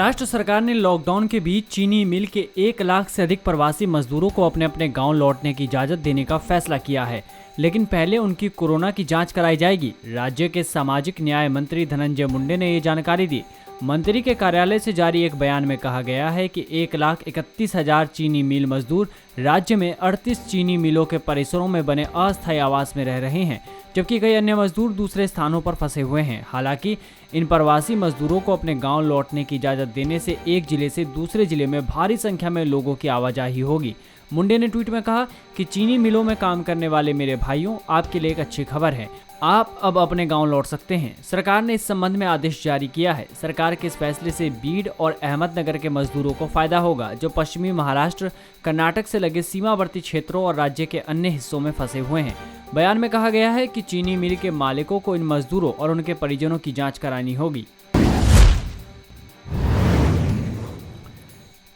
महाराष्ट्र सरकार ने लॉकडाउन के बीच चीनी मिल के 1 लाख से अधिक प्रवासी मजदूरों को अपने अपने गांव लौटने की इजाजत देने का फैसला किया है, लेकिन पहले उनकी कोरोना की जांच कराई जाएगी। राज्य के सामाजिक न्याय मंत्री धनंजय मुंडे ने ये जानकारी दी। मंत्री के कार्यालय से जारी एक बयान में कहा गया है कि 1,31,000 चीनी मिल मजदूर राज्य में 38 चीनी मिलों के परिसरों में बने अस्थायी आवास में रह रहे हैं, जबकि कई अन्य मजदूर दूसरे स्थानों पर फंसे हुए हैं। हालांकि इन प्रवासी मजदूरों को अपने गांव लौटने की इजाजत देने से एक जिले से दूसरे जिले में भारी संख्या में लोगों की आवाजाही होगी। मुंडे ने ट्वीट में कहा कि चीनी मिलों में काम करने वाले मेरे भाइयों, आपके लिए एक अच्छी खबर है, आप अब अपने गांव लौट सकते हैं। सरकार ने इस संबंध में आदेश जारी किया है। सरकार के इस फैसले से बीड और अहमदनगर के मजदूरों को फायदा होगा, जो पश्चिमी महाराष्ट्र, कर्नाटक से लगे सीमावर्ती क्षेत्रों और राज्य के अन्य हिस्सों में फंसे हुए हैं। बयान में कहा गया है कि चीनी मिल के मालिकों को इन मजदूरों और उनके परिजनों की जांच करानी होगी।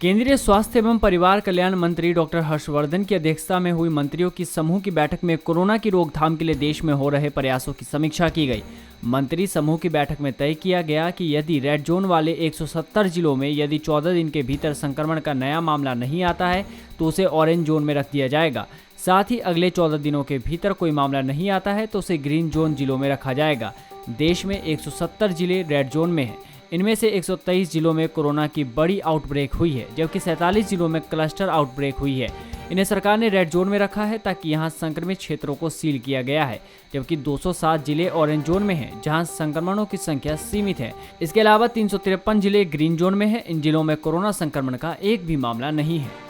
केंद्रीय स्वास्थ्य एवं परिवार कल्याण मंत्री डॉक्टर हर्षवर्धन की अध्यक्षता में हुई मंत्रियों की समूह की बैठक में कोरोना की रोकथाम के लिए देश में हो रहे प्रयासों की समीक्षा की गई। मंत्री समूह की बैठक में तय किया गया कि यदि रेड जोन वाले 170 जिलों में यदि 14 दिन के भीतर संक्रमण का नया मामला नहीं आता है तो उसे ऑरेंज जोन में रख दिया जाएगा। साथ ही अगले 14 दिनों के भीतर कोई मामला नहीं आता है तो उसे ग्रीन जोन जिलों में रखा जाएगा। देश में 170 जिले रेड जोन में हैं। इनमें से 123 जिलों में कोरोना की बड़ी आउटब्रेक हुई है, जबकि 47 जिलों में क्लस्टर आउटब्रेक हुई है। इन्हें सरकार ने रेड जोन में रखा है ताकि यहां संक्रमित क्षेत्रों को सील किया गया है, जबकि 207 जिले ऑरेंज जोन में हैं, जहां संक्रमणों की संख्या सीमित है। इसके अलावा 353 जिले ग्रीन जोन में हैं। इन जिलों में कोरोना संक्रमण का एक भी मामला नहीं है।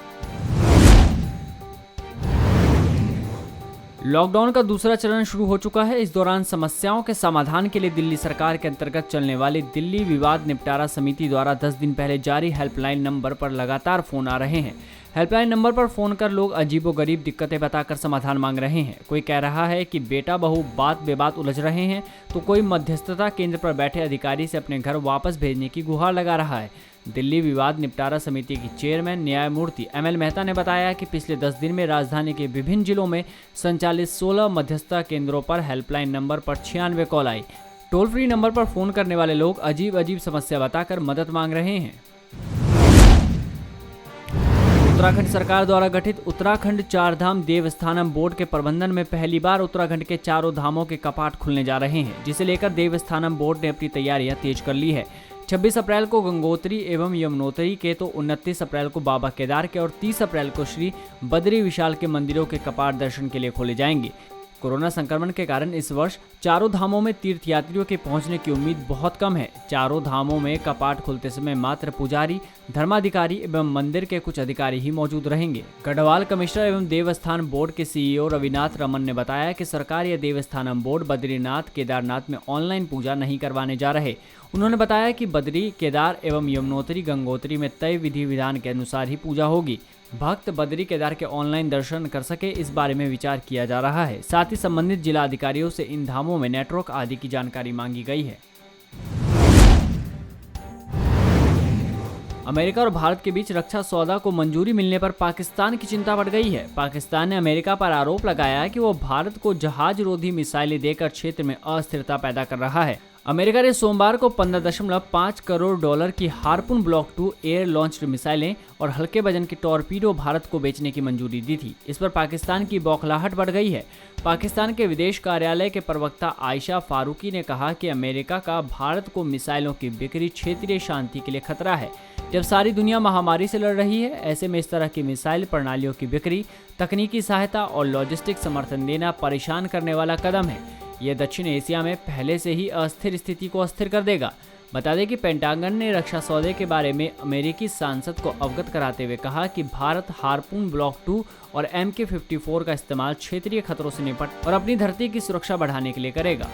लॉकडाउन का दूसरा चरण शुरू हो चुका है। इस दौरान समस्याओं के समाधान के लिए दिल्ली सरकार के अंतर्गत चलने वाली दिल्ली विवाद निपटारा समिति द्वारा 10 दिन पहले जारी हेल्पलाइन नंबर पर लगातार फोन आ रहे हैं। हेल्पलाइन नंबर पर फोन कर लोग अजीबोगरीब दिक्कतें बताकर समाधान मांग रहे हैं। कोई कह रहा है कि बेटा बहू बात बेबात उलझ रहे हैं, तो कोई मध्यस्थता केंद्र पर बैठे अधिकारी से अपने घर वापस भेजने की गुहार लगा रहा है। दिल्ली विवाद निपटारा समिति की चेयरमैन न्यायमूर्ति ML मेहता ने बताया कि पिछले 10 दिन में राजधानी के विभिन्न जिलों में संचालित 16 मध्यस्थता केंद्रों पर हेल्पलाइन नंबर पर 96 कॉल आई। टोल फ्री नंबर पर फोन करने वाले लोग अजीब समस्या बताकर मदद मांग रहे हैं। उत्तराखंड सरकार द्वारा गठित उत्तराखंड चारधाम देवस्थानम बोर्ड के प्रबंधन में पहली बार उत्तराखंड के चारों धामों के कपाट खुलने जा रहे हैं, जिसे लेकर देवस्थानम बोर्ड ने अपनी तैयारियां तेज कर ली है। 26 अप्रैल को गंगोत्री एवं यमुनोत्री के तो 29 अप्रैल को बाबा केदार के और 30 अप्रैल को श्री बद्री विशाल के मंदिरों के कपाट दर्शन के लिए खोले जाएंगे। कोरोना संक्रमण के कारण इस वर्ष चारों धामों में तीर्थयात्रियों के पहुंचने की उम्मीद बहुत कम है। चारों धामों में कपाट खुलते समय मात्र पुजारी, धर्माधिकारी एवं मंदिर के कुछ अधिकारी ही मौजूद रहेंगे। गढ़वाल कमिश्नर एवं देवस्थान बोर्ड के CEO रविनाथ रमन ने बताया कि सरकार या देवस्थानम बोर्ड बद्रीनाथ, केदारनाथ में ऑनलाइन पूजा नहीं करवाने जा रहे। उन्होंने बताया कि बद्री, केदार एवं यमुनोत्री, गंगोत्री में तय विधि विधान के अनुसार ही पूजा होगी। भक्त बद्री केदार के ऑनलाइन दर्शन कर सके, इस बारे में विचार किया जा रहा है। साथ ही संबंधित जिला अधिकारियों से इन धामों में नेटवर्क आदि की जानकारी मांगी गई है। अमेरिका और भारत के बीच रक्षा सौदा को मंजूरी मिलने पर पाकिस्तान की चिंता बढ़ गई है। पाकिस्तान ने अमेरिका पर आरोप लगाया है कि वो भारत को जहाज रोधी मिसाइलें देकर क्षेत्र में अस्थिरता पैदा कर रहा है। अमेरिका ने सोमवार को $15.5 करोड़ की हार्पून ब्लॉक 2 एयर लॉन्च्ड मिसाइलें और हल्के वजन के टॉर्पीडो भारत को बेचने की मंजूरी दी थी। इस पर पाकिस्तान की बौखलाहट बढ़ गई है। पाकिस्तान के विदेश कार्यालय के प्रवक्ता आयशा फारूकी ने कहा कि अमेरिका का भारत को मिसाइलों की बिक्री क्षेत्रीय शांति के लिए खतरा है। जब सारी दुनिया महामारी से लड़ रही है, ऐसे में इस तरह की मिसाइल प्रणालियों की बिक्री, तकनीकी सहायता और लॉजिस्टिक समर्थन देना परेशान करने वाला कदम है। यह दक्षिण एशिया में पहले से ही अस्थिर स्थिति को अस्थिर कर देगा। बता दें कि पेंटागन ने रक्षा सौदे के बारे में अमेरिकी सांसद को अवगत कराते हुए कहा कि भारत हार्पून ब्लॉक 2 और MK-54 का इस्तेमाल क्षेत्रीय खतरों से निपट और अपनी धरती की सुरक्षा बढ़ाने के लिए करेगा।